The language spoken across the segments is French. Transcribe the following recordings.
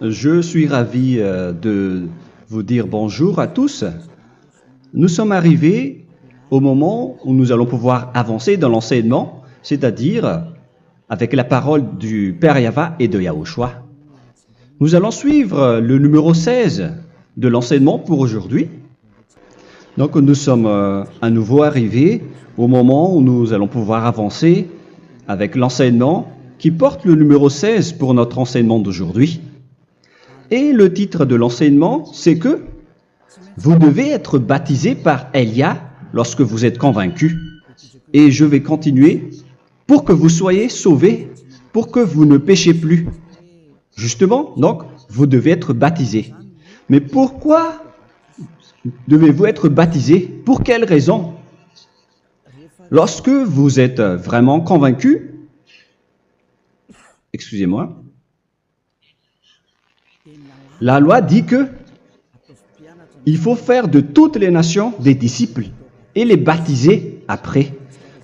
Je suis ravi de vous dire bonjour à tous. Nous sommes arrivés au moment où nous allons pouvoir avancer dans l'enseignement, c'est-à-dire avec la parole du Père Yava et de Yahushua. Nous allons suivre le numéro 16 de l'enseignement pour aujourd'hui. Donc nous sommes à nouveau arrivés au moment où nous allons pouvoir avancer avec l'enseignement qui porte le numéro 16 pour notre enseignement d'aujourd'hui. Et le titre de l'enseignement, c'est que vous devez être baptisé par Elia lorsque vous êtes convaincu. Et je vais continuer pour que vous soyez sauvés, pour que vous ne péchez plus. Justement, donc, vous devez être baptisé. Mais pourquoi devez-vous être baptisé? Pour quelle raison? Lorsque vous êtes vraiment convaincu, excusez-moi, la loi dit que il faut faire de toutes les nations des disciples et les baptiser après.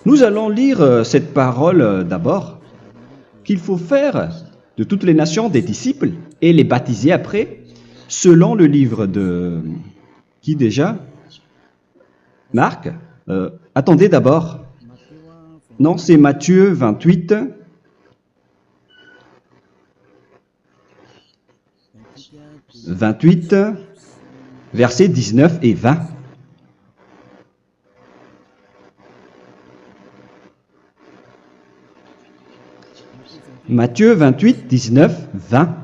Nous allons lire cette parole d'abord, qu'il faut faire de toutes les nations des disciples et les baptiser après, selon le livre de... Qui déjà? Marc. Attendez d'abord. Non, c'est Matthieu 28. « 28, versets 19 et 20. Matthieu 28, 19, 20.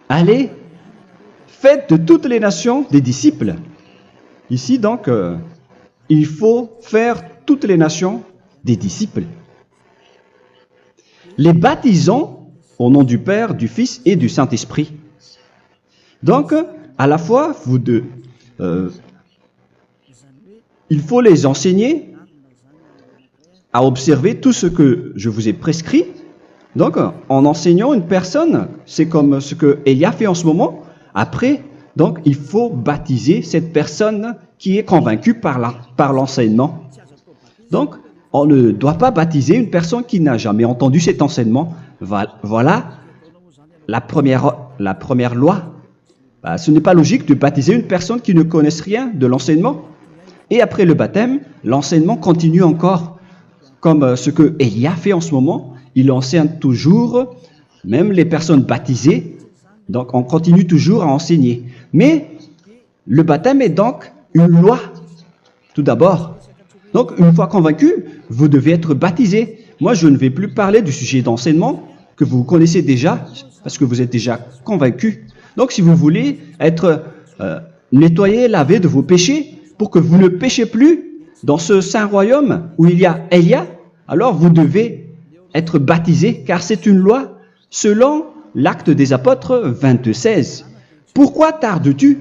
Allez, faites de toutes les nations des disciples. Ici, donc, il faut faire toutes les nations des disciples. Les baptisons au nom du Père, du Fils et du Saint-Esprit. Donc, à la fois, il faut les enseigner à observer tout ce que je vous ai prescrit. Donc, en enseignant une personne, c'est comme ce que Elia fait en ce moment. Après, donc, il faut baptiser cette personne qui est convaincue par l'enseignement. Donc, on ne doit pas baptiser une personne qui n'a jamais entendu cet enseignement. Voilà la première loi. Ce n'est pas logique de baptiser une personne qui ne connaisse rien de l'enseignement. Et après le baptême, l'enseignement continue encore, comme ce que Elia fait en ce moment. Il enseigne toujours, même les personnes baptisées. Donc, on continue toujours à enseigner. Mais le baptême est donc une loi, tout d'abord. Donc, une fois convaincu, vous devez être baptisé. Moi, je ne vais plus parler du sujet d'enseignement que vous connaissez déjà, parce que vous êtes déjà convaincu. Donc, si vous voulez être nettoyé, lavé de vos péchés, pour que vous ne péchez plus dans ce saint royaume où il y a Elia, alors vous devez être baptisé, car c'est une loi selon l'Acte des Apôtres 22:16. Pourquoi tardes-tu?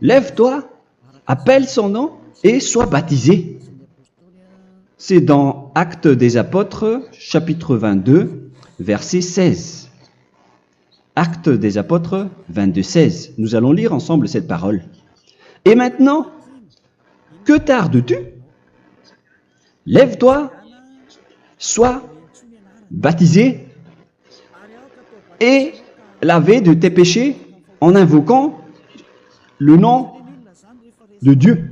Lève-toi, appelle son nom et sois baptisé. C'est dans Actes des Apôtres, chapitre 22, verset 16. Actes des Apôtres 22:16. Nous allons lire ensemble cette parole. Et maintenant, que tardes-tu? Lève-toi, sois baptisé et lavé de tes péchés en invoquant le nom de Dieu.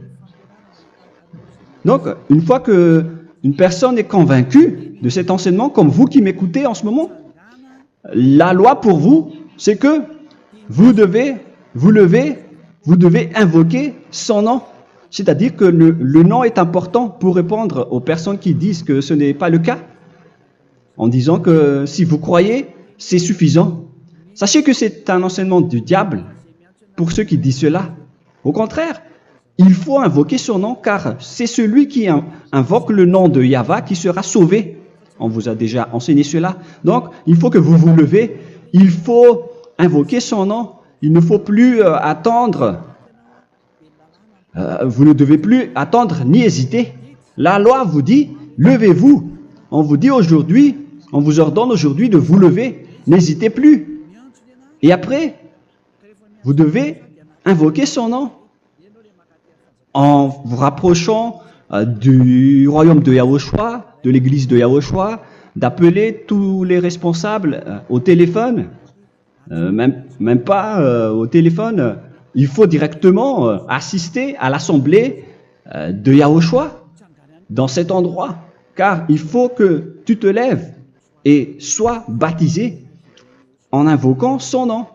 Donc, une fois qu'une personne est convaincue de cet enseignement, comme vous qui m'écoutez en ce moment, la loi pour vous, c'est que vous devez invoquer son nom. C'est-à-dire que le nom est important pour répondre aux personnes qui disent que ce n'est pas le cas, en disant que si vous croyez, c'est suffisant. Sachez que c'est un enseignement du diable pour ceux qui disent cela. Au contraire, il faut invoquer son nom, car c'est celui qui invoque le nom de Yahva qui sera sauvé. On vous a déjà enseigné cela. Donc, il faut que vous vous levez, il faut invoquer son nom. Il ne faut plus attendre. Vous ne devez plus attendre ni hésiter. La loi vous dit, levez-vous. On vous dit aujourd'hui, on vous ordonne aujourd'hui de vous lever. N'hésitez plus. Et après, vous devez invoquer son nom en vous rapprochant du royaume de Yahushua, de l'église de Yahushua, d'appeler tous les responsables au téléphone, même pas au téléphone, il faut directement assister à l'assemblée de Yahushua dans cet endroit, car il faut que tu te lèves et sois baptisé en invoquant son nom.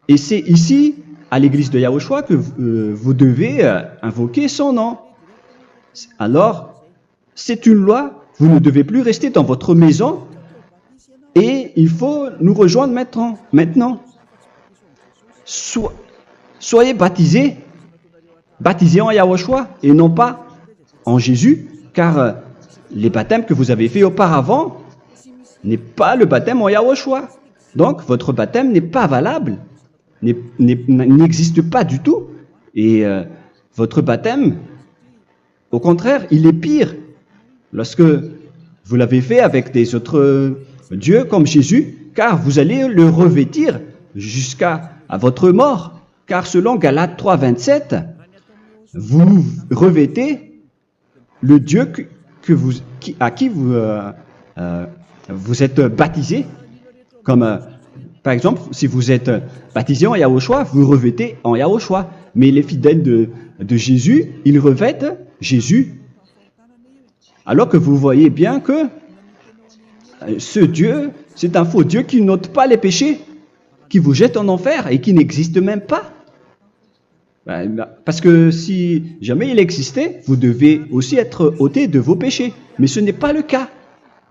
Et c'est ici, à l'église de Yahushua, que vous devez invoquer son nom. Alors, c'est une loi, vous ne devez plus rester dans votre maison et il faut nous rejoindre maintenant. Soyez baptisés en Yahushua et non pas en Jésus, car les baptêmes que vous avez faits auparavant n'est pas le baptême en Yahushua. Donc, votre baptême n'est pas valable, n'existe pas du tout. Et votre baptême, au contraire, il est pire. Lorsque vous l'avez fait avec des autres dieux comme Jésus, car vous allez le revêtir jusqu'à votre mort. Car selon Galates 3, 27, vous revêtez le Dieu à qui vous êtes baptisé. Comme par exemple, si vous êtes baptisé en Yahushua, vous revêtez en Yahushua. Mais les fidèles de Jésus, ils revêtent Jésus. Alors que vous voyez bien que ce Dieu, c'est un faux Dieu qui n'ôte pas les péchés, qui vous jette en enfer et qui n'existe même pas. Parce que si jamais il existait, vous devez aussi être ôté de vos péchés. Mais ce n'est pas le cas.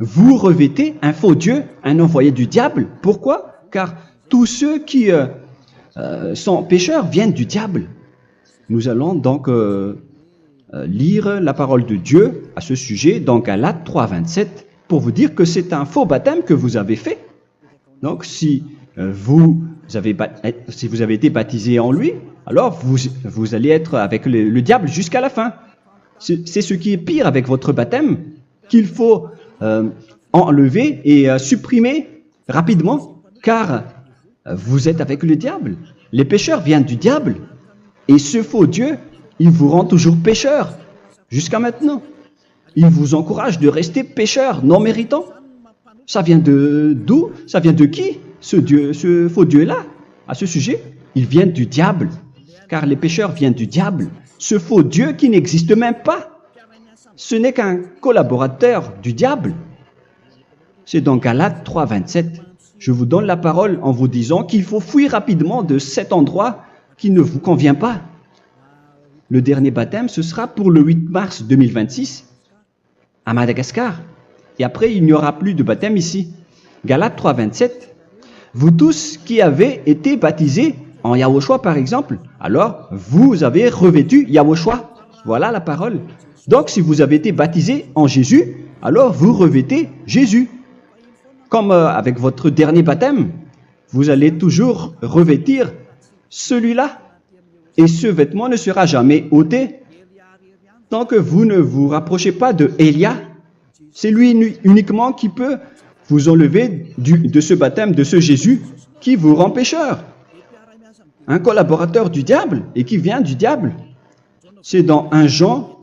Vous revêtez un faux Dieu, un envoyé du diable. Pourquoi? Car tous ceux qui sont pécheurs viennent du diable. Nous allons donc lire la parole de Dieu à ce sujet dans Galates 3, 27 pour vous dire que c'est un faux baptême que vous avez fait. Donc si vous avez été baptisé en lui, alors vous allez être avec le diable jusqu'à la fin. C'est ce qui est pire avec votre baptême qu'il faut enlever et supprimer rapidement, car vous êtes avec le diable. Les pécheurs viennent du diable. Et ce faux Dieu, il vous rend toujours pécheur jusqu'à maintenant. Il vous encourage de rester pécheur non méritant. Ça vient d'où? Ça vient de qui, ce faux Dieu-là? À ce sujet, ils viennent du diable, car les pécheurs viennent du diable. Ce faux Dieu qui n'existe même pas. Ce n'est qu'un collaborateur du diable. C'est dans Galates 3, 27. Je vous donne la parole en vous disant qu'il faut fuir rapidement de cet endroit qui ne vous convient pas. Le dernier baptême, ce sera pour le 8 mars 2026 à Madagascar. Et après, il n'y aura plus de baptême ici. Galates 3, 27. Vous tous qui avez été baptisés en Yahushua, par exemple, alors vous avez revêtu Yahushua. Voilà la parole. Donc, si vous avez été baptisé en Jésus, alors vous revêtez Jésus. Comme avec votre dernier baptême, vous allez toujours revêtir celui-là. Et ce vêtement ne sera jamais ôté tant que vous ne vous rapprochez pas de Élia. C'est lui uniquement qui peut vous enlever de ce baptême, de ce Jésus qui vous rend pécheur. Un collaborateur du diable et qui vient du diable. C'est dans 1 Jean,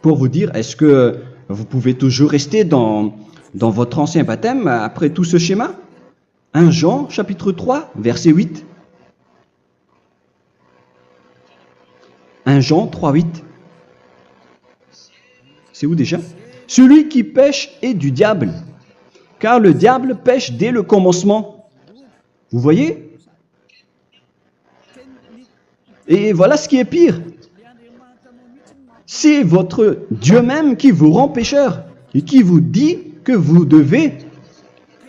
pour vous dire, est-ce que vous pouvez toujours rester dans votre ancien baptême après tout ce schéma? 1 Jean, chapitre 3, verset 8. 1 Jean 3, 8. C'est où déjà? Celui qui pêche est du diable, car le diable pêche dès le commencement. Vous voyez? Et voilà ce qui est pire. C'est votre Dieu même qui vous rend pécheur et qui vous dit que vous devez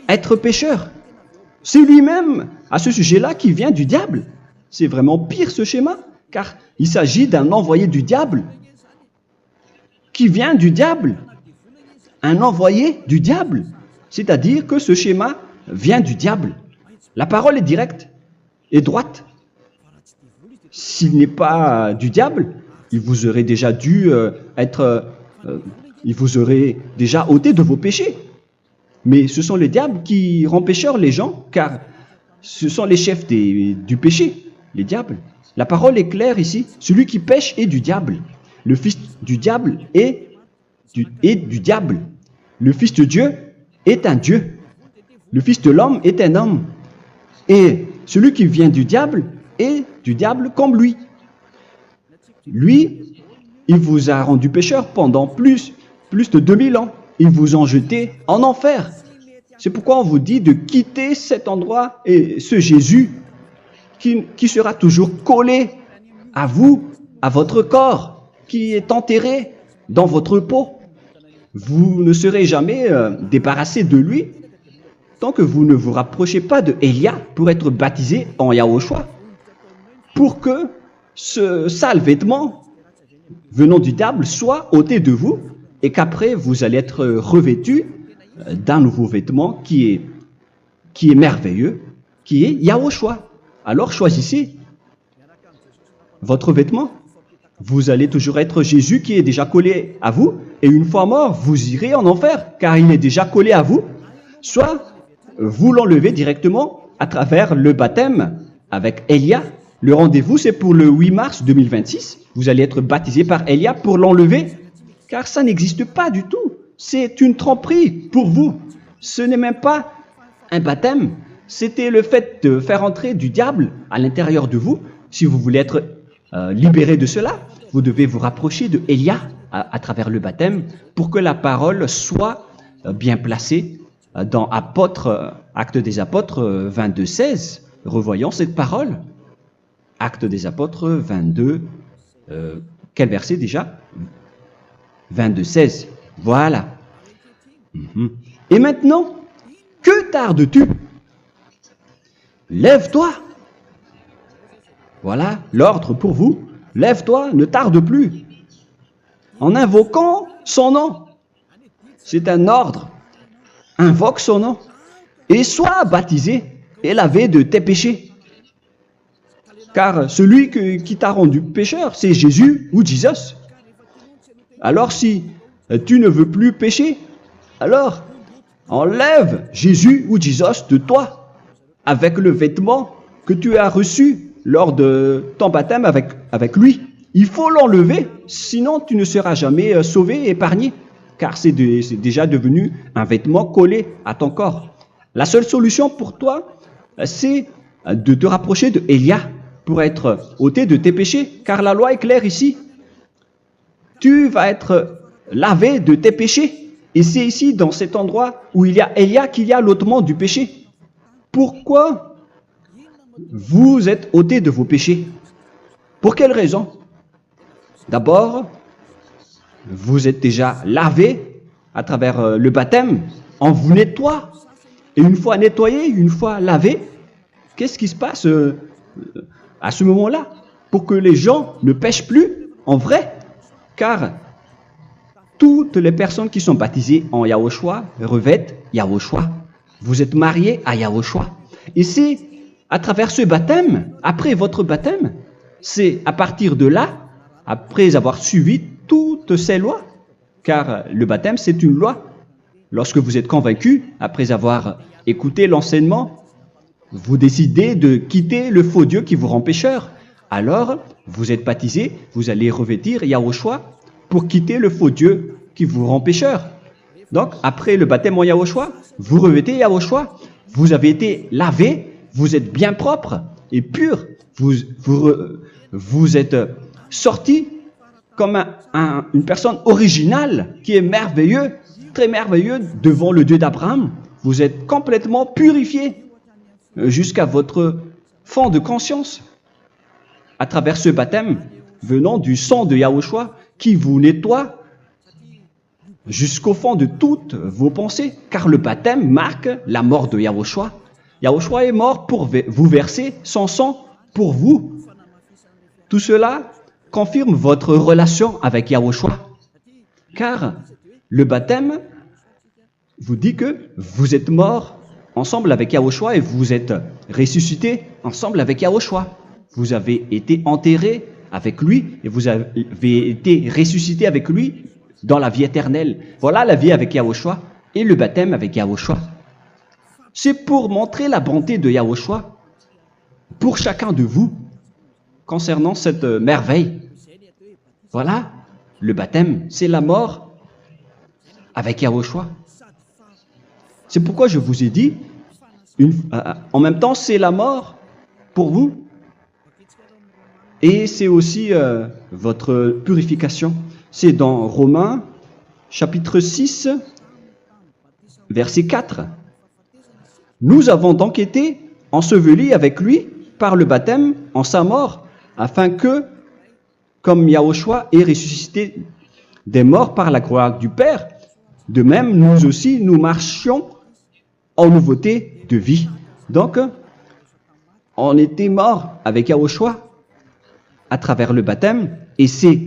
être pécheur. C'est lui-même, à ce sujet-là, qui vient du diable. C'est vraiment pire ce schéma, car il s'agit d'un envoyé du diable qui vient du diable. Un envoyé du diable. C'est-à-dire que ce schéma vient du diable. La parole est directe et droite. S'il n'est pas du diable, il vous aurait déjà dû il vous aurait déjà ôté de vos péchés. Mais ce sont les diables qui rendent pécheurs les gens, car ce sont les chefs du péché, les diables. La parole est claire ici. Celui qui pêche est du diable. le fils du diable est du diable. Le fils de Dieu est un Dieu. Le fils de l'homme est un homme. Et celui qui vient du diable est du diable comme lui. Lui, il vous a rendu pécheur pendant plus de 2000 ans. Il vous a jeté en enfer. C'est pourquoi on vous dit de quitter cet endroit et ce Jésus qui sera toujours collé à vous, à votre corps, qui est enterré dans votre peau. Vous ne serez jamais débarrassé de lui tant que vous ne vous rapprochez pas de Élia pour être baptisé en Yahushua, pour que ce sale vêtement venant du diable soit ôté de vous et qu'après vous allez être revêtu d'un nouveau vêtement qui est merveilleux, qui est Yahushua. Alors choisissez votre vêtement. Vous allez toujours être Jésus qui est déjà collé à vous, et une fois mort, vous irez en enfer, car il est déjà collé à vous. Soit vous l'enlevez directement à travers le baptême avec Élia. Le rendez-vous, c'est pour le 8 mars 2026. Vous allez être baptisé par Élia pour l'enlever, car ça n'existe pas du tout. C'est une tromperie pour vous. Ce n'est même pas un baptême. C'était le fait de faire entrer du diable à l'intérieur de vous. Si vous voulez être libéré de cela, vous devez vous rapprocher de Élia à travers le baptême pour que la parole soit bien placée dans Actes des Apôtres 22:16. Revoyons cette parole. Actes des Apôtres 22, quel verset déjà? 22:16. Voilà. Et maintenant, que tardes-tu? Lève-toi. Voilà l'ordre pour vous. Lève-toi, ne tarde plus. En invoquant son nom. C'est un ordre. Invoque son nom. Et sois baptisé et lavé de tes péchés. Car celui qui t'a rendu pécheur, c'est Jésus ou Jesus. Alors si tu ne veux plus pécher, alors enlève Jésus ou Jesus de toi avec le vêtement que tu as reçu lors de ton baptême avec lui. Il faut l'enlever, sinon tu ne seras jamais sauvé, épargné, car c'est déjà devenu un vêtement collé à ton corps. La seule solution pour toi, c'est de te rapprocher de Élia pour être ôté de tes péchés, car la loi est claire ici. Tu vas être lavé de tes péchés, et c'est ici, dans cet endroit où il y a Élia, qu'il y a l'ôtement du péché. Pourquoi vous êtes ôté de vos péchés? Pour quelle raison? D'abord, vous êtes déjà lavé à travers le baptême. On vous nettoie. Et une fois nettoyé, une fois lavé, qu'est-ce qui se passe à ce moment-là? Pour que les gens ne pêchent plus en vrai. Car toutes les personnes qui sont baptisées en Yahushua revêtent Yahushua. Vous êtes mariés à Yahushua. Et c'est à travers ce baptême, après votre baptême, c'est à partir de là, après avoir suivi toutes ces lois, car le baptême c'est une loi. Lorsque vous êtes convaincu, après avoir écouté l'enseignement, vous décidez de quitter le faux Dieu qui vous rend pécheur. Alors, vous êtes baptisé, vous allez revêtir Yahushua pour quitter le faux Dieu qui vous rend pécheur. Donc, après le baptême en Yahushua, vous revêtez Yahushua, vous avez été lavé, vous êtes bien propre et pur, vous êtes sorti comme une personne originale qui est merveilleux, très merveilleux devant le Dieu d'Abraham. Vous êtes complètement purifié jusqu'à votre fond de conscience à travers ce baptême venant du sang de Yahushua qui vous nettoie jusqu'au fond de toutes vos pensées, car le baptême marque la mort de Yahushua. Yahushua est mort pour vous verser son sang pour vous. Tout cela confirme votre relation avec Yahushua, car le baptême vous dit que vous êtes mort ensemble avec Yahushua et vous êtes ressuscité ensemble avec Yahushua. Vous avez été enterré avec lui et vous avez été ressuscité avec lui dans la vie éternelle. Voilà la vie avec Yahushua et le baptême avec Yahushua. C'est pour montrer la bonté de Yahushua pour chacun de vous concernant cette merveille. Voilà, le baptême, c'est la mort avec Yahushua. C'est pourquoi je vous ai dit, en même temps, c'est la mort pour vous et c'est aussi votre purification. C'est dans Romains, chapitre 6, verset 4. Nous avons donc été ensevelis avec lui par le baptême en sa mort, afin que, comme Yahushua est ressuscité des morts par la gloire du Père, de même, nous aussi, nous marchions en nouveauté de vie. Donc, on était morts avec Yahushua à travers le baptême, et c'est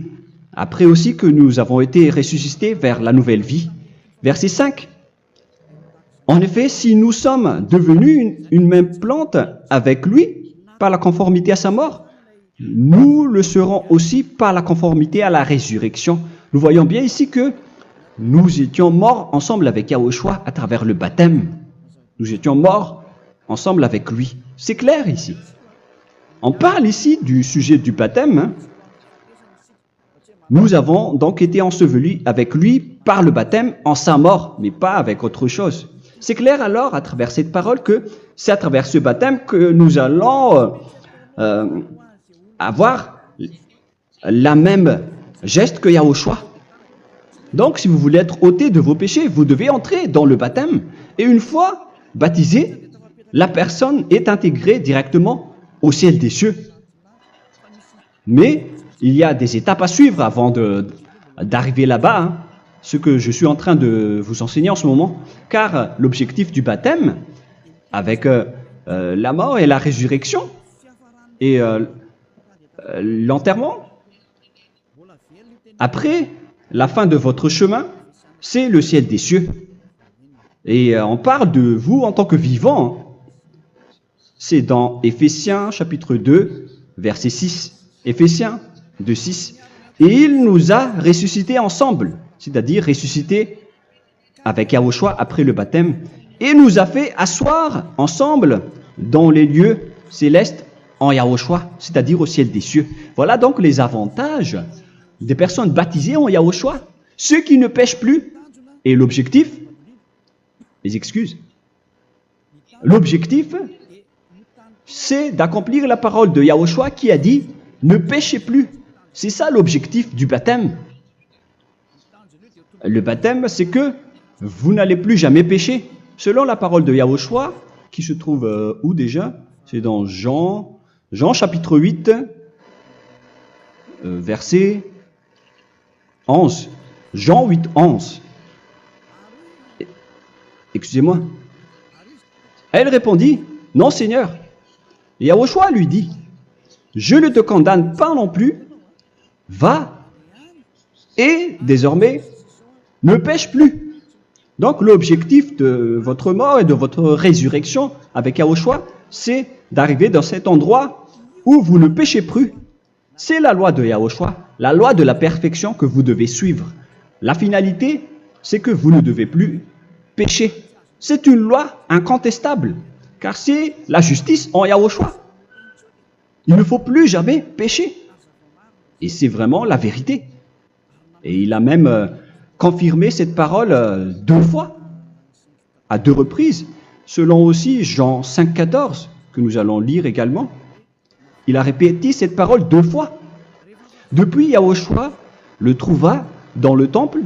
après aussi que nous avons été ressuscités vers la nouvelle vie. Verset 5. En effet, si nous sommes devenus une même plante avec lui par la conformité à sa mort, nous le serons aussi par la conformité à la résurrection. Nous voyons bien ici que nous étions morts ensemble avec Yahushua à travers le baptême. Nous étions morts ensemble avec lui. C'est clair ici. On parle ici du sujet du baptême. Nous avons donc été ensevelis avec lui par le baptême en sa mort, mais pas avec autre chose. C'est clair alors à travers cette parole que c'est à travers ce baptême que nous allons avoir la même geste que Yahushua. Donc, si vous voulez être ôté de vos péchés, vous devez entrer dans le baptême. Et une fois baptisé, la personne est intégrée directement au ciel des cieux. Mais il y a des étapes à suivre avant d'arriver là-bas, hein, ce que je suis en train de vous enseigner en ce moment. Car l'objectif du baptême, avec la mort et la résurrection, et l'enterrement, après la fin de votre chemin, c'est le ciel des cieux. Et on parle de vous en tant que vivant. C'est dans Éphésiens chapitre 2, verset 6. Éphésiens 2, 6. Et il nous a ressuscités ensemble, c'est-à-dire ressuscités avec Yahushua après le baptême, et nous a fait asseoir ensemble dans les lieux célestes en Yahushua, c'est-à-dire au ciel des cieux. Voilà donc les avantages des personnes baptisées en Yahushua, ceux qui ne pêchent plus. Et l'objectif, les excuses, l'objectif, c'est d'accomplir la parole de Yahushua qui a dit « Ne péchez plus ». C'est ça l'objectif du baptême. Le baptême, c'est que vous n'allez plus jamais pécher. Selon la parole de Yahushua, qui se trouve où déjà? C'est dans Jean chapitre 8, verset 11. Jean 8, 11. Excusez-moi. Elle répondit, « Non, Seigneur. » Et Yahushua lui dit, « Je ne te condamne pas non plus. Va et désormais ne pêche plus. » Donc l'objectif de votre mort et de votre résurrection avec Yahushua, c'est d'arriver dans cet endroit où vous ne péchez plus. C'est la loi de Yahushua, la loi de la perfection que vous devez suivre. La finalité, c'est que vous ne devez plus pécher. C'est une loi incontestable, car c'est la justice en Yahushua. Il ne faut plus jamais pécher. Et c'est vraiment la vérité. Et il a même confirmé cette parole 2 fois, à 2 reprises, selon aussi Jean 5, 14, que nous allons lire également. Il a répété cette parole 2 fois. Depuis, Yahushua le trouva dans le temple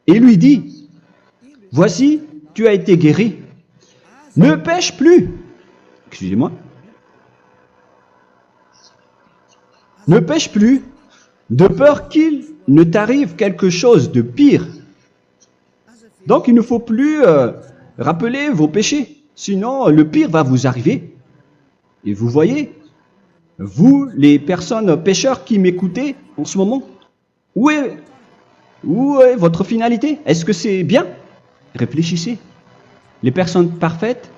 et lui dit, « Voici, tu as été guéri. Ne pêche plus. » Excusez-moi. Ne pêche plus, de peur qu'il ne t'arrive quelque chose de pire. Donc, il ne faut plus rappeler vos péchés, sinon le pire va vous arriver. Et vous voyez, vous, les personnes pécheurs qui m'écoutez en ce moment, où est votre finalité? Est-ce que c'est bien? Réfléchissez. Les personnes parfaites,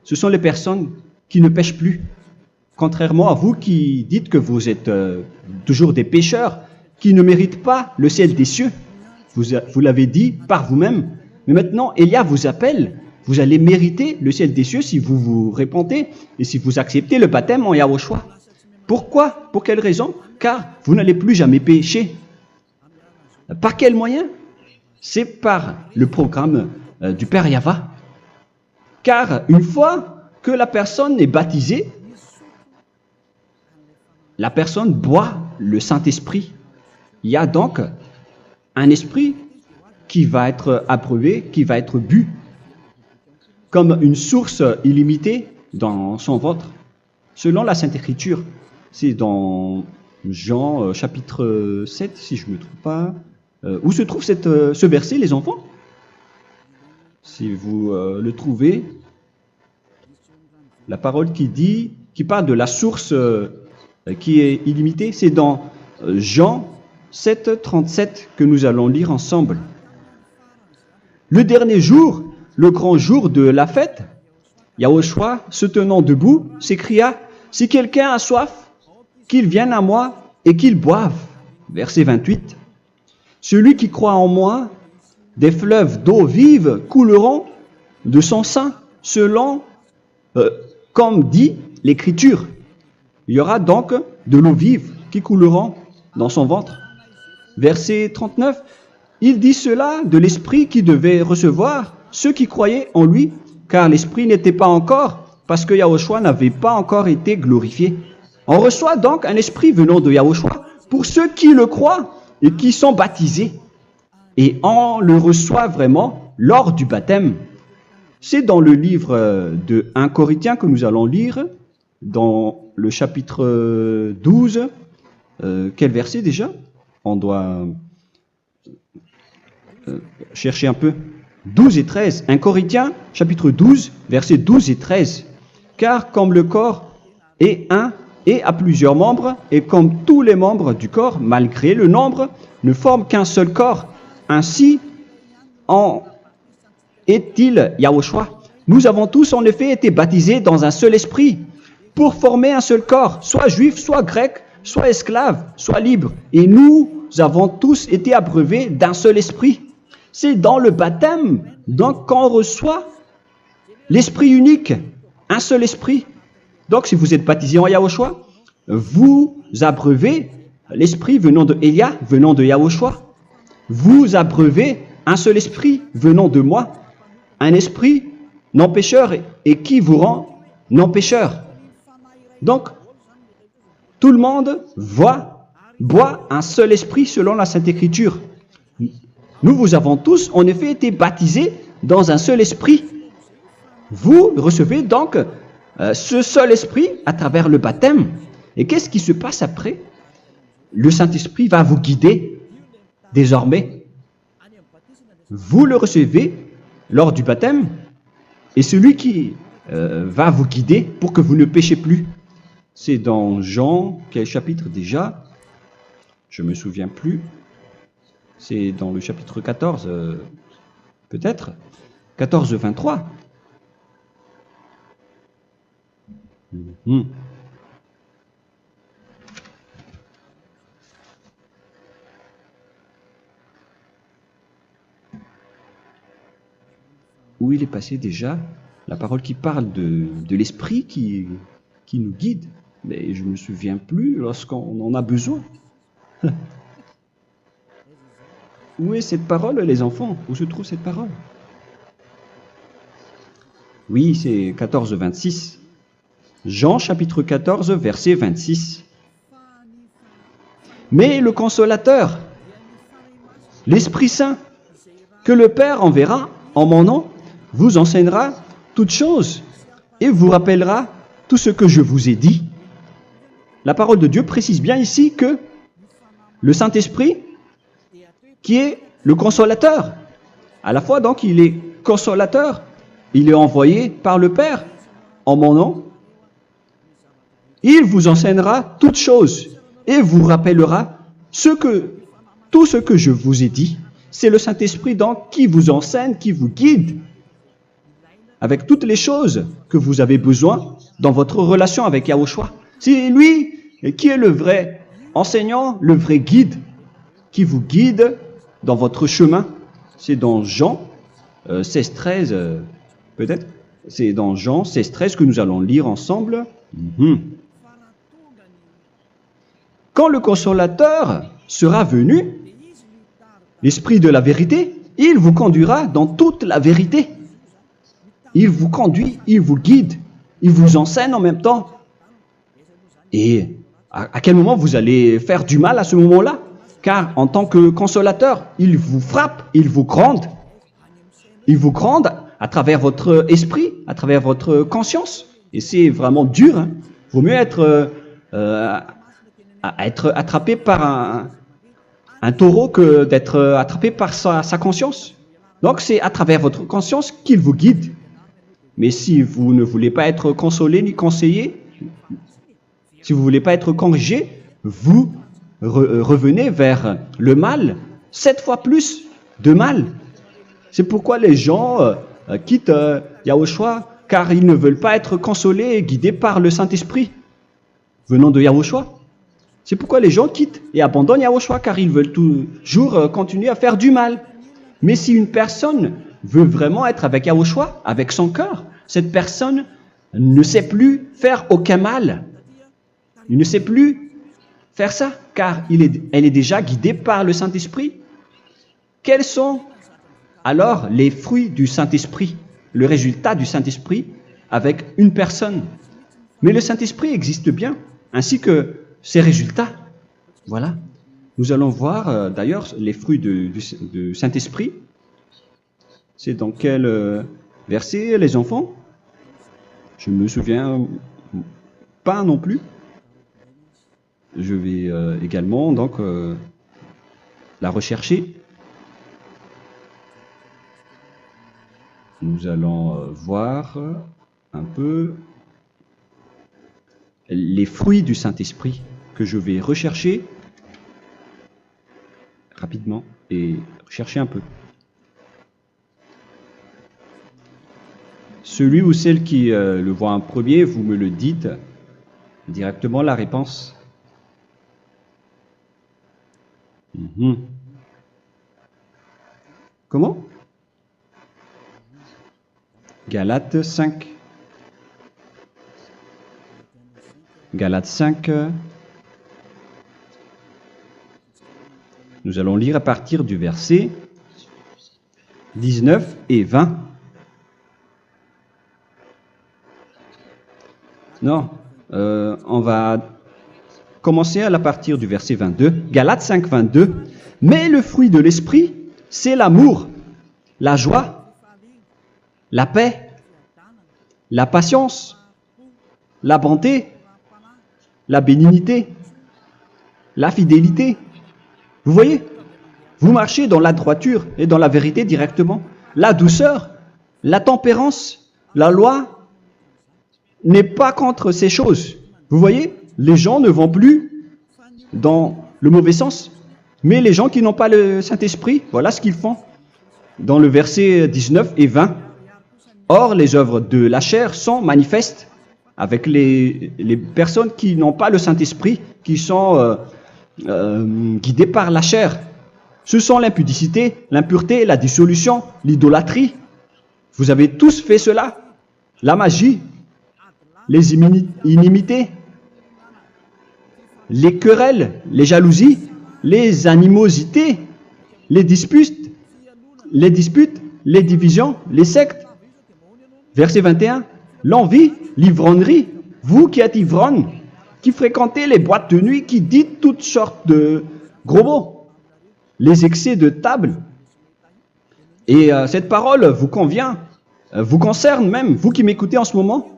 ce sont les personnes qui ne pêchent plus. Contrairement à vous qui dites que vous êtes toujours des pécheurs qui ne méritent pas le ciel des cieux. Vous l'avez dit par vous-même. Mais maintenant, Élia vous appelle. Vous allez mériter le ciel des cieux si vous vous repentez et si vous acceptez le baptême en Yahushua. Pourquoi? Pour quelle raison? Car vous n'allez plus jamais pécher. Par quel moyen? C'est par le programme du Père Yahva. Car une fois que la personne est baptisée, la personne boit le Saint-Esprit. Il y a donc un esprit qui va être approuvé, qui va être bu, comme une source illimitée dans son ventre, selon la Sainte Écriture. C'est dans Jean chapitre 7, si je ne me trompe pas. Où se trouve ce verset, les enfants? Si vous le trouvez, la parole qui parle de la source qui est illimitée, c'est dans Jean 7, 37 que nous allons lire ensemble. Le dernier jour, le grand jour de la fête, Yahushua, se tenant debout, s'écria, « Si quelqu'un a soif, qu'il vienne à moi et qu'il boive. » Verset 28. « Celui qui croit en moi, des fleuves d'eau vive couleront de son sein, selon, comme dit l'Écriture. » Il y aura donc de l'eau vive qui couleront dans son ventre. Verset 39. Il dit cela de l'Esprit qui devait recevoir ceux qui croyaient en lui, car l'Esprit n'était pas encore, parce que Yahushua n'avait pas encore été glorifié. On reçoit donc un Esprit venant de Yahushua pour ceux qui le croient et qui sont baptisés. Et on le reçoit vraiment lors du baptême. C'est dans le livre de 1 Corinthiens que nous allons lire, dans le chapitre 12. Quel verset déjà? On doit chercher un peu. 12 et 13. 1 Corinthiens, chapitre 12, versets 12 et 13. Car comme le corps est un et a plusieurs membres, et comme tous les membres du corps, malgré le nombre, ne forment qu'un seul corps, ainsi en est-il Yahushua. Nous avons tous en effet été baptisés dans un seul esprit, pour former un seul corps, soit juif, soit grec, soit esclave, soit libre. Et nous avons tous été abreuvés d'un seul esprit. C'est dans le baptême, donc, qu'on reçoit l'esprit unique, un seul esprit. Donc, si vous êtes baptisé en Yahushua, vous abreuvez l'esprit venant de Elia, venant de Yahushua. Vous abreuvez un seul esprit venant de moi, un esprit non pécheur et qui vous rend non pécheur. Donc, tout le monde boit un seul esprit selon la Sainte Écriture. Nous vous avons tous en effet été baptisés dans un seul esprit. Vous recevez donc ce seul esprit à travers le baptême. Et qu'est-ce qui se passe après? Le Saint-Esprit va vous guider désormais. Vous le recevez lors du baptême et celui qui va vous guider pour que vous ne péchez plus. C'est dans Jean, quel chapitre déjà? Je ne me souviens plus. C'est dans le chapitre 14, peut-être. 14, 23. Où il est passé déjà la parole qui parle de l'esprit qui nous guide. Mais je ne me souviens plus lorsqu'on en a besoin. Où est cette parole, les enfants? Où se trouve cette parole? Oui, c'est 14, 26. Jean, chapitre 14, verset 26. Mais le Consolateur, l'Esprit Saint, que le Père enverra en mon nom, vous enseignera toutes choses et vous rappellera tout ce que je vous ai dit. La parole de Dieu précise bien ici que le Saint-Esprit, qui est le consolateur, à la fois donc il est consolateur, il est envoyé par le Père en mon nom, il vous enseignera toutes choses et vous rappellera tout ce que je vous ai dit. C'est le Saint-Esprit donc qui vous enseigne, qui vous guide avec toutes les choses que vous avez besoin dans votre relation avec Yahushua. C'est lui qui est le vrai enseignant, le vrai guide, qui vous guide dans votre chemin. C'est dans Jean 16, 13, peut-être. C'est dans Jean 16, 13 que nous allons lire ensemble. quand le consolateur sera venu, l'Esprit de la vérité, il vous conduira dans toute la vérité. Il vous conduit, il vous guide, il vous enseigne en même temps. Et à quel moment vous allez faire du mal à ce moment-là? Car en tant que consolateur, il vous frappe, il vous gronde. Il vous gronde à travers votre esprit, à travers votre conscience. Et c'est vraiment dur. Hein. Vaut mieux être attrapé par un taureau que d'être attrapé par sa conscience. Donc c'est à travers votre conscience qu'il vous guide. Mais si vous ne voulez pas être consolé ni conseillé, si vous ne voulez pas être corrigé, vous revenez vers le mal, 7 fois plus de mal. C'est pourquoi les gens quittent Yahushua, car ils ne veulent pas être consolés et guidés par le Saint-Esprit venant de Yahushua. C'est pourquoi les gens quittent et abandonnent Yahushua, car ils veulent toujours continuer à faire du mal. Mais si une personne veut vraiment être avec Yahushua, avec son cœur, cette personne ne sait plus faire aucun mal. Il ne sait plus faire ça, car elle est déjà guidée par le Saint-Esprit. Quels sont alors les fruits du Saint-Esprit, le résultat du Saint-Esprit avec une personne? Mais le Saint-Esprit existe bien, ainsi que ses résultats. Voilà. Nous allons voir d'ailleurs les fruits du Saint-Esprit. C'est dans quel verset, les enfants? Je ne me souviens pas non plus. Je vais également donc la rechercher. Nous allons voir un peu les fruits du Saint-Esprit que je vais rechercher rapidement et chercher un peu. Celui ou celle qui le voit en premier, vous me le dites directement la réponse. Comment? Galates 5. Galates 5. Nous allons lire à partir du verset 19 et 20. Non, on va commencer à partir du verset 22. Galates 5, 22. Mais le fruit de l'esprit, c'est l'amour, la joie, la paix, la patience, la bonté, la bénignité, la fidélité. Vous voyez? Vous marchez dans la droiture et dans la vérité directement. La douceur, la tempérance, la loi n'est pas contre ces choses. Vous voyez? Les gens ne vont plus dans le mauvais sens. Mais les gens qui n'ont pas le Saint-Esprit, voilà ce qu'ils font. Dans le verset 19 et 20. Or, les œuvres de la chair sont manifestes avec les personnes qui n'ont pas le Saint-Esprit, qui sont guidées par la chair. Ce sont l'impudicité, l'impureté, la dissolution, l'idolâtrie. Vous avez tous fait cela. La magie, les inimités, les querelles, les jalousies, les animosités, les disputes, les divisions, les sectes. Verset 21, l'envie, l'ivrognerie, vous qui êtes ivrognes, qui fréquentez les boîtes de nuit, qui dites toutes sortes de gros mots, les excès de table. Et cette parole vous convient, vous concerne même, vous qui m'écoutez en ce moment.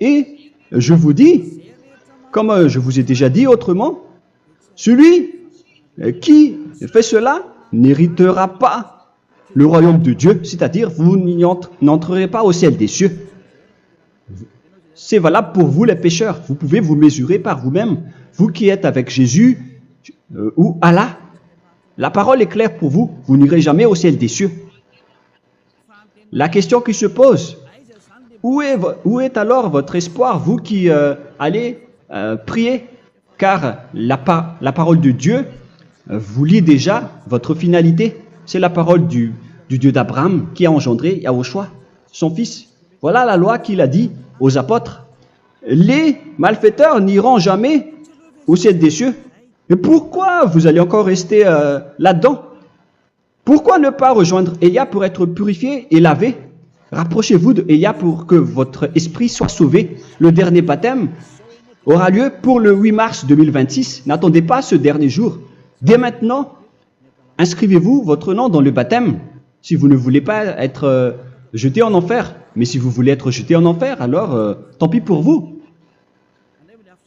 Et je vous dis, comme je vous ai déjà dit autrement, celui qui fait cela n'héritera pas le royaume de Dieu, c'est-à-dire vous n'entrerez pas au ciel des cieux. C'est valable pour vous les pécheurs. Vous pouvez vous mesurer par vous-même, vous qui êtes avec Jésus ou Allah. La parole est claire pour vous, vous n'irez jamais au ciel des cieux. La question qui se pose, où est alors votre espoir, vous qui allez prier, car la parole de Dieu vous lit déjà votre finalité. C'est la parole du Dieu d'Abraham qui a engendré Yahushua, son fils. Voilà la loi qu'il a dit aux apôtres. Les malfaiteurs n'iront jamais au ciel des cieux. Mais pourquoi vous allez encore rester là-dedans? Pourquoi ne pas rejoindre Élia pour être purifié et lavé? Rapprochez-vous d'Élia pour que votre esprit soit sauvé. Le dernier baptême aura lieu pour le 8 mars 2026. N'attendez pas ce dernier jour. Dès maintenant, inscrivez-vous votre nom dans le baptême si vous ne voulez pas être jeté en enfer. Mais si vous voulez être jeté en enfer, alors tant pis pour vous.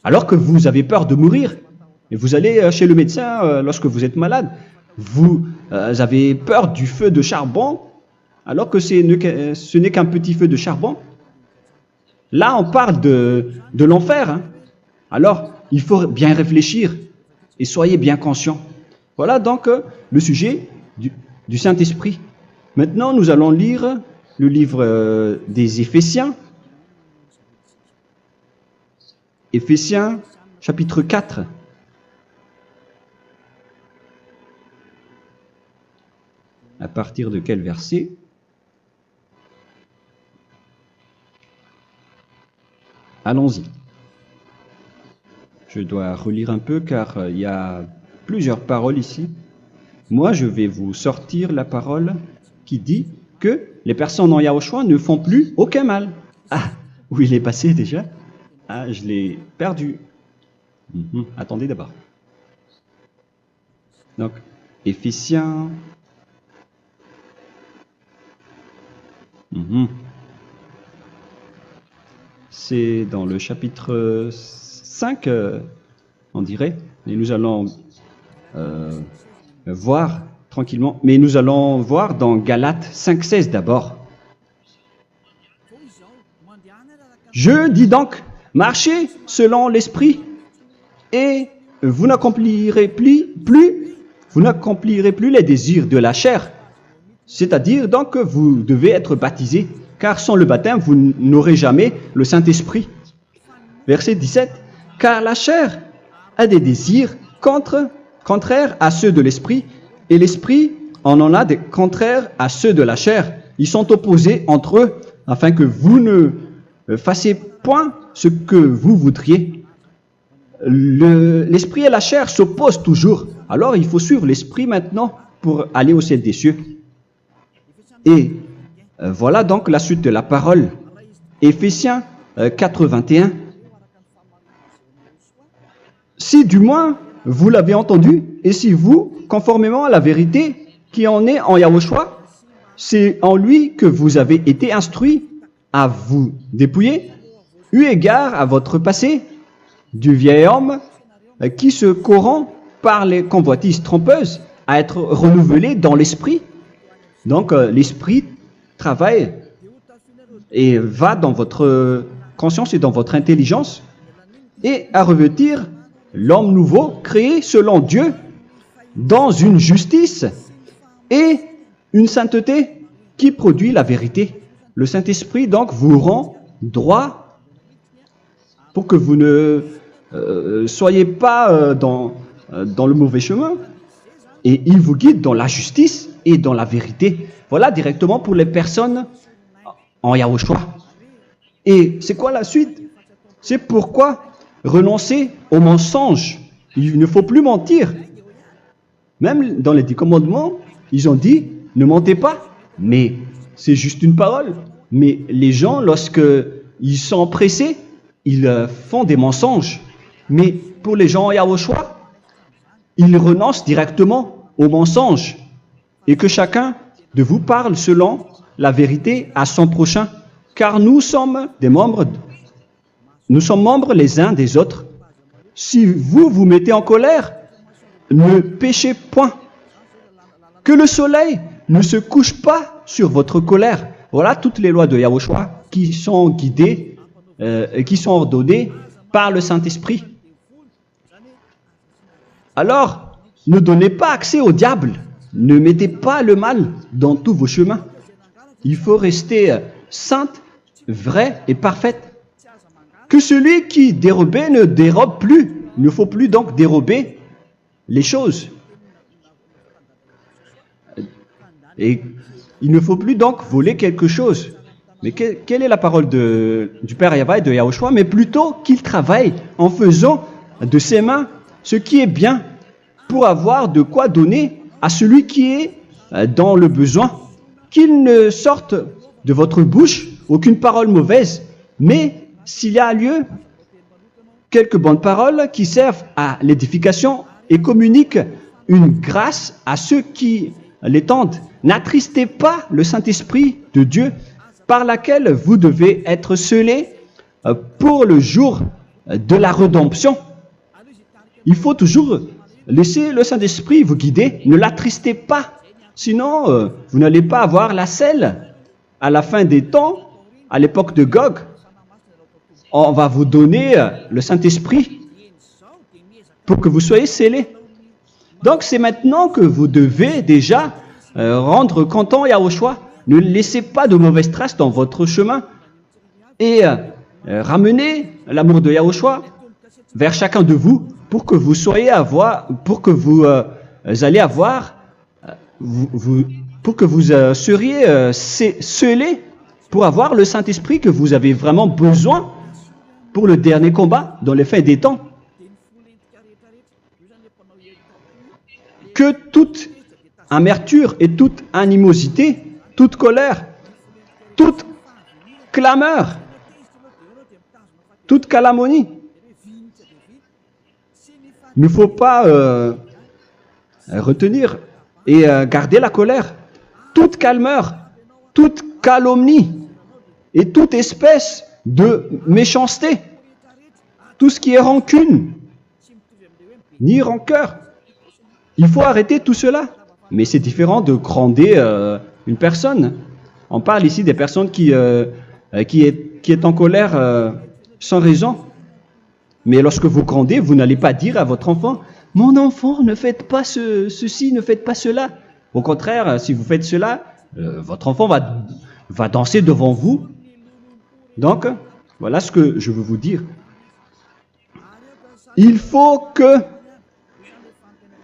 Alors que vous avez peur de mourir, et vous allez chez le médecin lorsque vous êtes malade, vous avez peur du feu de charbon, alors que ce n'est qu'un petit feu de charbon. Là, on parle de l'enfer. Hein. Alors, il faut bien réfléchir et soyez bien conscients. Voilà donc le sujet du Saint-Esprit. Maintenant, nous allons lire le livre des Éphésiens. Éphésiens, chapitre 4. À partir de quel verset? Allons-y. Je dois relire un peu car il y a plusieurs paroles ici. Moi, je vais vous sortir la parole qui dit que les personnes en Yahushua ne font plus aucun mal. Ah, où il est passé déjà? Ah, je l'ai perdu. Attendez d'abord. Donc, Éphésiens. C'est dans le chapitre 5, on dirait. Et nous allons voir tranquillement. Mais nous allons voir dans Galates 5,16 d'abord. Je dis donc, marchez selon l'esprit, et vous n'accomplirez plus les désirs de la chair. C'est-à-dire donc que vous devez être baptisé, car sans le baptême, vous n'aurez jamais le Saint-Esprit. Verset 17. Car la chair a des désirs contraires à ceux de l'esprit, et l'esprit en a des contraires à ceux de la chair. Ils sont opposés entre eux, afin que vous ne fassiez point ce que vous voudriez. L'esprit et la chair s'opposent toujours. Alors il faut suivre l'esprit maintenant pour aller au ciel des cieux. Et voilà donc la suite de la parole. Éphésiens 4:21. Si du moins vous l'avez entendu, et si vous, conformément à la vérité qui en est en Yahushua, c'est en lui que vous avez été instruits à vous dépouiller, eu égard à votre passé, du vieil homme qui se corrompt par les convoitises trompeuses, à être renouvelé dans l'esprit. Donc l'esprit travaille et va dans votre conscience et dans votre intelligence, et à revêtir l'homme nouveau créé selon Dieu dans une justice et une sainteté qui produit la vérité. Le Saint-Esprit donc vous rend droit pour que vous ne soyez pas dans le mauvais chemin, et il vous guide dans la justice et dans la vérité. Voilà directement pour les personnes en Yahushua. Et c'est quoi la suite? C'est pourquoi renoncer au mensonge. Il ne faut plus mentir. Même dans les 10 commandements, ils ont dit ne mentez pas. Mais c'est juste une parole. Mais les gens, lorsque ils sont pressés, ils font des mensonges. Mais pour les gens en Yahushua, ils renoncent directement au mensonge. Et que chacun de vous parle selon la vérité à son prochain. Car nous sommes membres les uns des autres. Si vous vous mettez en colère, ne péchez point. Que le soleil ne se couche pas sur votre colère. Voilà toutes les lois de Yahushua qui sont guidées, qui sont ordonnées par le Saint-Esprit. Alors, ne donnez pas accès au diable. Ne mettez pas le mal dans tous vos chemins. Il faut rester sainte, vraie et parfaite. Que celui qui dérobait ne dérobe plus. Il ne faut plus donc dérober les choses. Et il ne faut plus donc voler quelque chose. Mais quelle est la parole du Père Yahweh et de Yahushua? Mais plutôt qu'il travaille en faisant de ses mains ce qui est bien pour avoir de quoi donner à celui qui est dans le besoin. Qu'il ne sorte de votre bouche aucune parole mauvaise, mais s'il y a lieu, quelques bonnes paroles qui servent à l'édification et communiquent une grâce à ceux qui l'étendent. N'attristez pas le Saint-Esprit de Dieu par laquelle vous devez être scellés pour le jour de la rédemption. Il faut toujours laisser le Saint-Esprit vous guider. Ne l'attristez pas. Sinon, vous n'allez pas avoir la selle. À la fin des temps, à l'époque de Gog, on va vous donner le Saint-Esprit pour que vous soyez scellés. Donc, c'est maintenant que vous devez déjà rendre content Yahushua. Ne laissez pas de mauvaises traces dans votre chemin et ramenez l'amour de Yahushua vers chacun de vous pour que vous soyez pour que vous seriez scellés pour avoir le Saint-Esprit que vous avez vraiment besoin pour le dernier combat dans les fins des temps. Que toute amertume et toute animosité, toute colère, toute clameur, toute calomnie, il ne faut pas retenir et garder la colère. Toute calmeur, toute calomnie et toute espèce de méchanceté, tout ce qui est rancune, ni rancœur. Il faut arrêter tout cela. Mais c'est différent de gronder une personne. On parle ici des personnes qui est en colère sans raison. Mais lorsque vous grondez, vous n'allez pas dire à votre enfant « Mon enfant, ne faites pas ceci, ne faites pas cela ». Au contraire, si vous faites cela, votre enfant va danser devant vous. Donc, voilà ce que je veux vous dire. Il faut que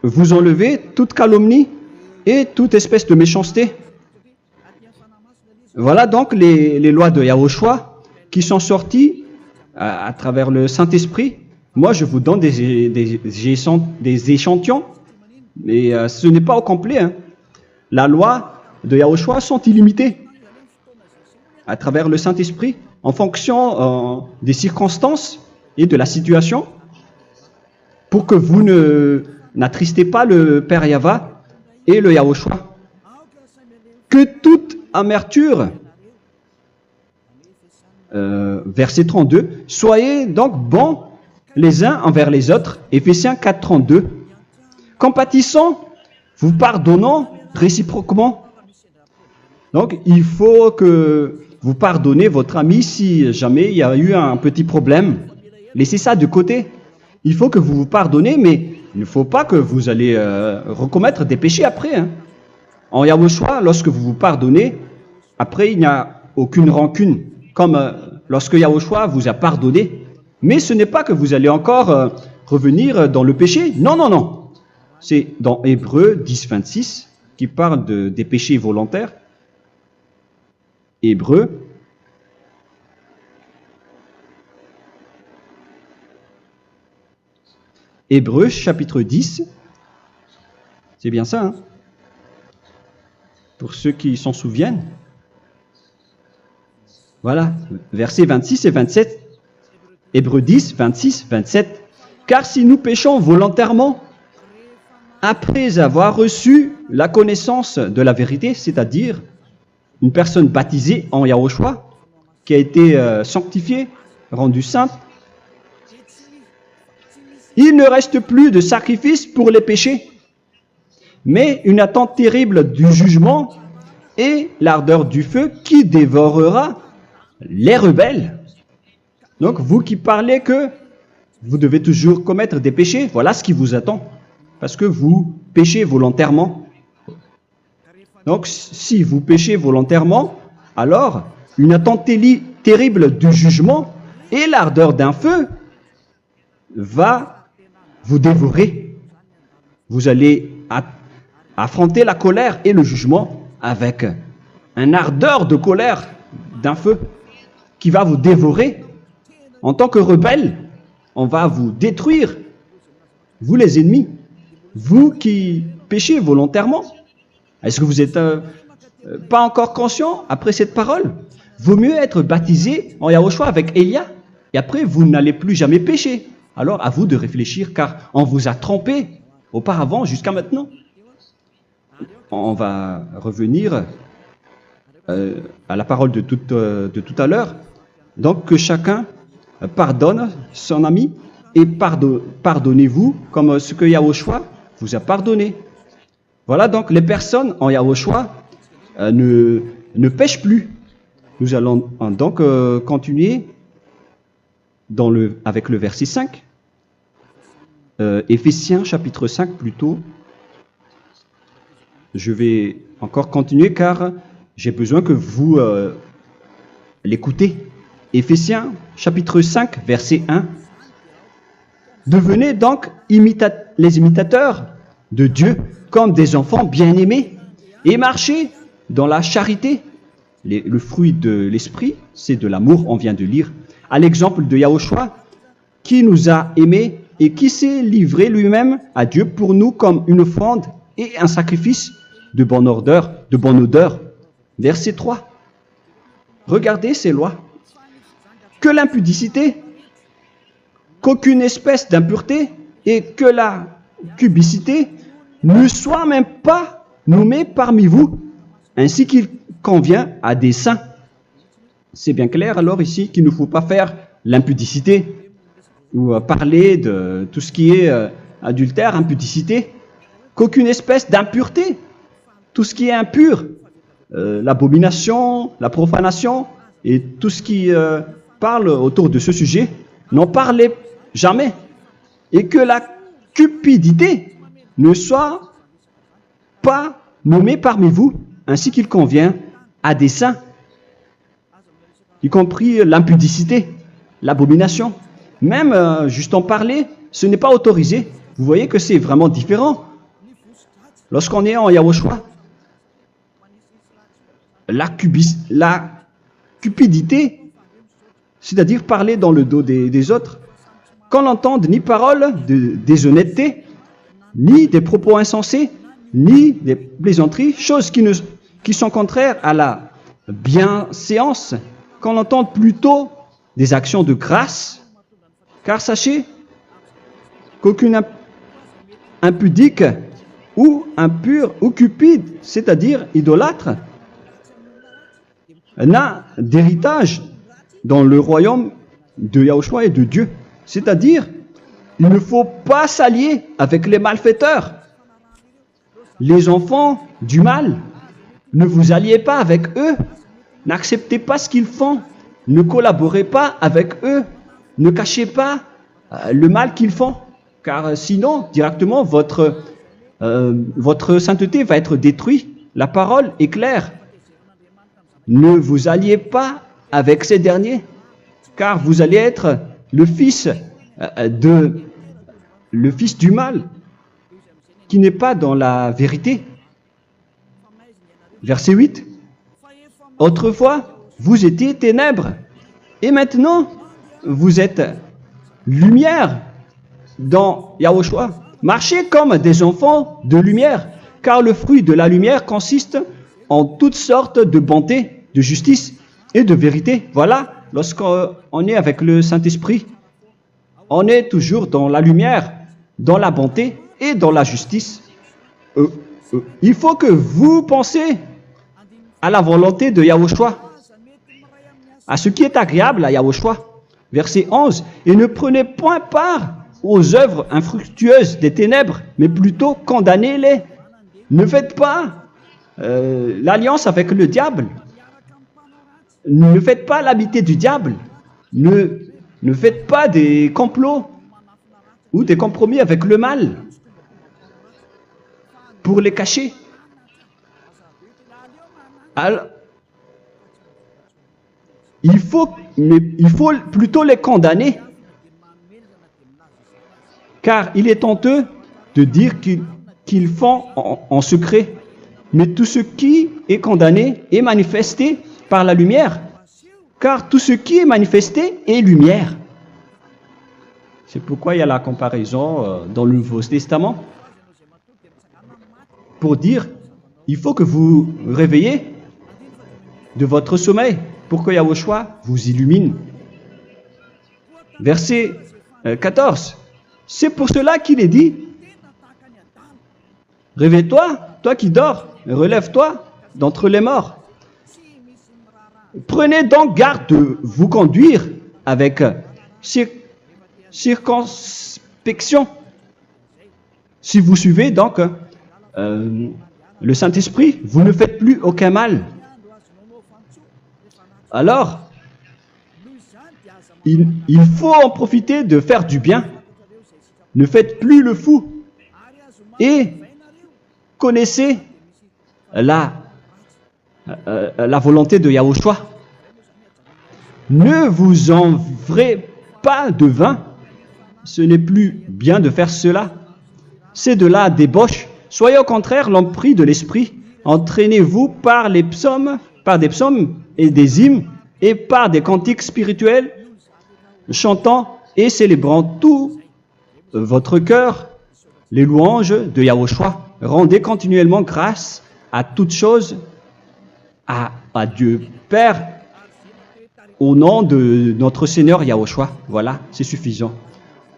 vous enlevez toute calomnie et toute espèce de méchanceté. Voilà donc les lois de Yahushua qui sont sorties à travers le Saint-Esprit. Moi, je vous donne des échantillons, mais ce n'est pas au complet. Hein. La loi de Yahushua sont illimitées à travers le Saint-Esprit en fonction des circonstances et de la situation pour que vous n'attristez pas le Père Yahva et le Yahushua. Que toute amertume, verset 32, soyez donc bons les uns envers les autres, Éphésiens 4, 32, compatissant, vous pardonnant réciproquement. Donc, il faut que vous pardonnez votre ami si jamais il y a eu un petit problème. Laissez ça de côté. Il faut que vous vous pardonnez, mais il ne faut pas que vous allez recommettre des péchés après. Hein. En Yahushua, lorsque vous vous pardonnez, après il n'y a aucune rancune, comme lorsque Yahushua vous a pardonné. Mais ce n'est pas que vous allez encore revenir dans le péché. Non, non, non. C'est dans Hébreux 10, 26 qui parle des péchés volontaires. Hébreux. Hébreux chapitre 10. C'est bien ça, hein? Pour ceux qui s'en souviennent. Voilà, versets 26 et 27. Hébreux 10, 26, 27. Car si nous péchons volontairement, après avoir reçu la connaissance de la vérité, c'est-à-dire une personne baptisée en Yahushua, qui a été sanctifiée, rendue sainte, il ne reste plus de sacrifice pour les péchés, mais une attente terrible du jugement et l'ardeur du feu qui dévorera les rebelles. Donc, vous qui parlez que vous devez toujours commettre des péchés, voilà ce qui vous attend. Parce que vous péchez volontairement. Donc, si vous péchez volontairement, alors une attente terrible du jugement et l'ardeur d'un feu va vous dévorer. Vous allez affronter la colère et le jugement avec un ardeur de colère d'un feu qui va vous dévorer. En tant que rebelle, on va vous détruire vous les ennemis, vous qui péchez volontairement. Est-ce que vous n'êtes pas encore conscient après cette parole? Vaut mieux être baptisé en Yahushua avec Elia, et après vous n'allez plus jamais pécher. Alors à vous de réfléchir, car on vous a trompé auparavant jusqu'à maintenant. On va revenir à la parole de tout à l'heure. Donc que chacun pardonne son ami et pardonnez-vous comme ce que Yahushua vous a pardonné. Voilà donc les personnes en Yahushua ne pêchent plus. Nous allons donc continuer avec le verset 5. Éphésiens chapitre 5 plutôt. Je vais encore continuer car j'ai besoin que vous l'écoutez. Éphésiens chapitre 5 verset 1. Devenez donc les imitateurs de Dieu comme des enfants bien-aimés et marchez dans la charité. Le fruit de l'esprit, c'est de l'amour, on vient de lire, à l'exemple de Yahushua qui nous a aimés et qui s'est livré lui-même à Dieu pour nous comme une offrande et un sacrifice de bonne odeur. Verset 3. Regardez ces lois. Que l'impudicité, qu'aucune espèce d'impureté et que la cubicité ne soient même pas nommés parmi vous, ainsi qu'il convient à des saints. C'est bien clair alors ici qu'il ne faut pas faire l'impudicité ou parler de tout ce qui est adultère, impudicité, qu'aucune espèce d'impureté, tout ce qui est impur, l'abomination, la profanation et tout ce qui parle autour de ce sujet, n'en parlez jamais. Et que la cupidité ne soit pas nommée parmi vous, ainsi qu'il convient à des saints, y compris l'impudicité, l'abomination. Même juste en parler, ce n'est pas autorisé. Vous voyez que c'est vraiment différent. Lorsqu'on est en Yahushua, la cupidité, c'est-à-dire parler dans le dos des autres, qu'on n'entende ni parole de déshonnêteté, ni des propos insensés, ni des plaisanteries, choses qui sont contraires à la bienséance, qu'on entende plutôt des actions de grâce, car sachez qu'aucune impudique ou impure ou cupide, c'est-à-dire idolâtre, n'a d'héritage dans le royaume de Yahushua et de Dieu. C'est-à-dire, il ne faut pas s'allier avec les malfaiteurs. Les enfants du mal, ne vous alliez pas avec eux. N'acceptez pas ce qu'ils font. Ne collaborez pas avec eux. Ne cachez pas le mal qu'ils font. Car sinon, directement, votre sainteté va être détruite. La parole est claire. Ne vous alliez pas avec ces derniers, car vous allez être le fils du mal, qui n'est pas dans la vérité. Verset 8. Autrefois, vous étiez ténèbres, et maintenant, vous êtes lumière dans Yahushua. Marchez comme des enfants de lumière, car le fruit de la lumière consiste en toutes sortes de bonté, de justice et de vérité. Voilà, lorsqu'on est avec le Saint-Esprit, on est toujours dans la lumière, dans la bonté et dans la justice. Il faut que vous pensiez à la volonté de Yahushua, à ce qui est agréable à Yahushua. Verset 11. Et ne prenez point part aux œuvres infructueuses des ténèbres, mais plutôt condamnez-les. Ne faites pas l'alliance avec le diable. Ne faites pas l'amitié du diable. Ne faites pas des complots ou des compromis avec le mal pour les cacher. Alors, il faut plutôt les condamner, car il est honteux de dire qu'ils font en secret. Mais tout ce qui est condamné est manifesté par la lumière, car tout ce qui est manifesté est lumière. C'est pourquoi il y a la comparaison dans le Nouveau Testament pour dire, il faut que vous réveillez de votre sommeil pour que Yahushua vous illumine. Verset 14. C'est pour cela qu'il est dit, réveille-toi, toi qui dors, relève-toi d'entre les morts. Prenez donc garde de vous conduire avec circonspection. Si vous suivez donc le Saint-Esprit, vous ne faites plus aucun mal. Alors, il faut en profiter de faire du bien. Ne faites plus le fou. Et connaissez la volonté de Yahushua. Ne vous envrez pas de vin. Ce n'est plus bien de faire cela. C'est de la débauche. Soyez au contraire l'empris de l'esprit. Entraînez-vous par des psaumes et des hymnes et par des cantiques spirituels, chantant et célébrant tout votre cœur les louanges de Yahushua. Rendez continuellement grâce à toutes choses à Dieu Père au nom de notre Seigneur Yahushua. Voilà, c'est suffisant.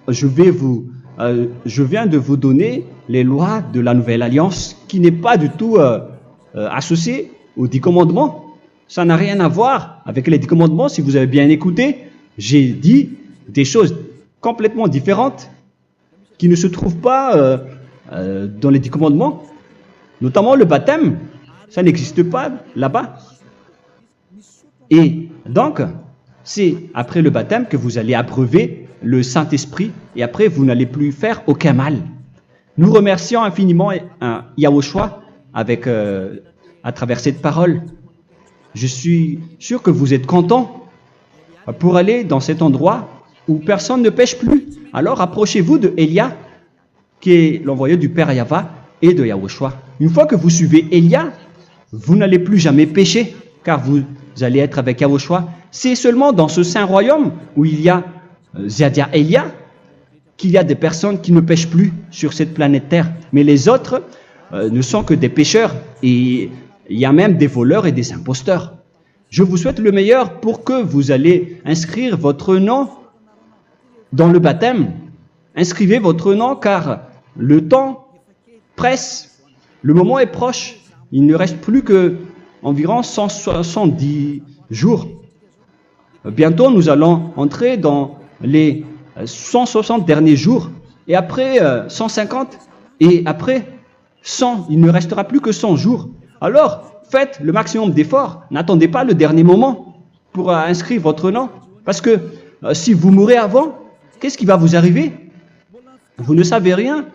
Je viens de vous donner les lois de la Nouvelle Alliance qui n'est pas du tout associée aux 10 commandements. Ça n'a rien à voir avec les 10 commandements. Si vous avez bien écouté, j'ai dit des choses complètement différentes qui ne se trouvent pas dans les 10 commandements. Notamment le baptême, ça n'existe pas là-bas. Et donc, c'est après le baptême que vous allez abreuver le Saint-Esprit et après vous n'allez plus faire aucun mal. Nous remercions infiniment Yahushua à travers cette parole. Je suis sûr que vous êtes contents pour aller dans cet endroit où personne ne pêche plus. Alors approchez-vous de Élia, qui est l'envoyé du Père Yahva et de Yahushua. Une fois que vous suivez Élia, vous n'allez plus jamais pécher, car vous allez être avec Yahushua. C'est seulement dans ce saint royaume où il y a Ziadia Elia qu'il y a des personnes qui ne pêchent plus sur cette planète Terre. Mais les autres ne sont que des pécheurs et il y a même des voleurs et des imposteurs. Je vous souhaite le meilleur pour que vous allez inscrire votre nom dans le baptême. Inscrivez votre nom car le temps presse, le moment est proche. Il ne reste plus que environ 170 jours. Bientôt, nous allons entrer dans les 160 derniers jours, et après 150, et après 100. Il ne restera plus que 100 jours. Alors, faites le maximum d'efforts. N'attendez pas le dernier moment pour inscrire votre nom. Parce que si vous mourrez avant, qu'est-ce qui va vous arriver? Vous ne savez rien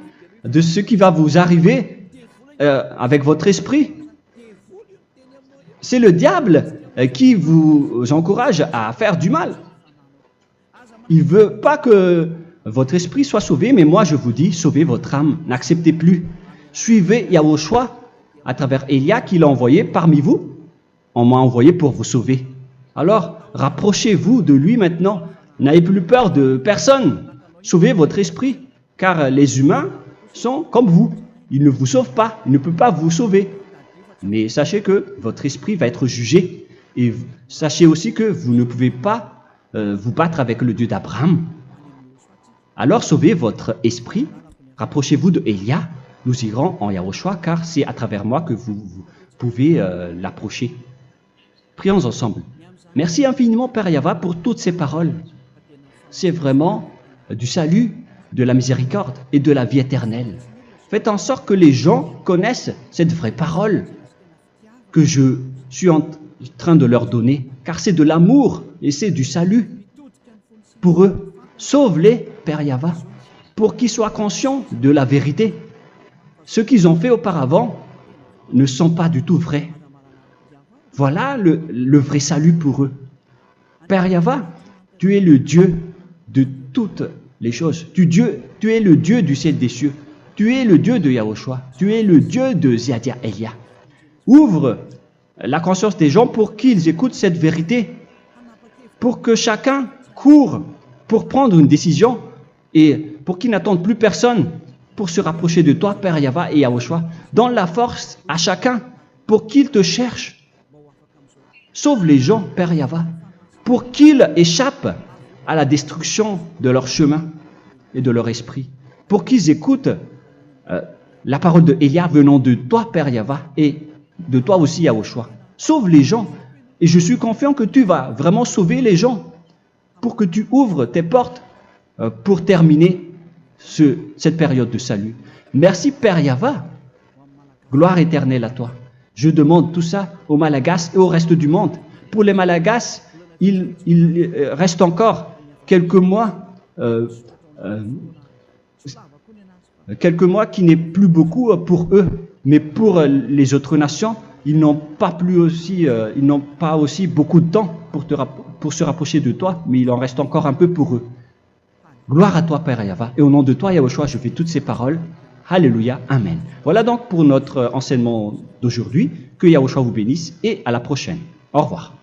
de ce qui va vous arriver avec votre esprit. C'est le diable qui vous encourage à faire du mal. Il ne veut pas que votre esprit soit sauvé, mais moi je vous dis, sauvez votre âme, n'acceptez plus. Suivez Yahushua à travers Élia qu'il a envoyé parmi vous. On m'a envoyé pour vous sauver. Alors, rapprochez-vous de lui maintenant. N'ayez plus peur de personne. Sauvez votre esprit, car les humains sont comme vous. Ils ne vous sauvent pas, ils ne peuvent pas vous sauver. Mais sachez que votre esprit va être jugé. Et sachez aussi que vous ne pouvez pas vous battre avec le Dieu d'Abraham. Alors sauvez votre esprit, rapprochez-vous de Élia, nous irons en Yahushua, car c'est à travers moi que vous pouvez l'approcher. Prions ensemble. Merci infiniment Père Yahva pour toutes ces paroles. C'est vraiment du salut, de la miséricorde et de la vie éternelle. Faites en sorte que les gens connaissent cette vraie parole que je suis en train de leur donner, car c'est de l'amour et c'est du salut pour eux. Sauve-les, Père Yahva, pour qu'ils soient conscients de la vérité. Ce qu'ils ont fait auparavant ne sont pas du tout vrais. Voilà le vrai salut pour eux. Père Yahva, tu es le Dieu de toutes les choses. Tu es le Dieu du ciel des cieux. Tu es le Dieu de Yahushua. Tu es le Dieu de Ziadia Elia. Ouvre la conscience des gens pour qu'ils écoutent cette vérité, pour que chacun court pour prendre une décision et pour qu'ils n'attendent plus personne pour se rapprocher de toi, Père Yahweh et Yahushua. Donne la force à chacun pour qu'ils te cherchent. Sauve les gens, Père Yahweh, pour qu'ils échappent à la destruction de leur chemin et de leur esprit, pour qu'ils écoutent la parole de Élia venant de toi, Père Yahweh, et de toi aussi, Yahushua. Sauve les gens, et je suis confiant que tu vas vraiment sauver les gens pour que tu ouvres tes portes pour terminer cette période de salut. Merci, Père Yahweh. Gloire éternelle à toi. Je demande tout ça aux Malagasy et au reste du monde. Pour les Malagasy, il reste encore quelques mois qui n'est plus beaucoup pour eux, mais pour les autres nations, ils n'ont pas aussi beaucoup de temps pour se rapprocher de toi, mais il en reste encore un peu pour eux. Gloire à toi, Père Yahweh, et au nom de toi, Yahushua, je fais toutes ces paroles. Alléluia, Amen. Voilà donc pour notre enseignement d'aujourd'hui. Que Yahushua vous bénisse et à la prochaine. Au revoir.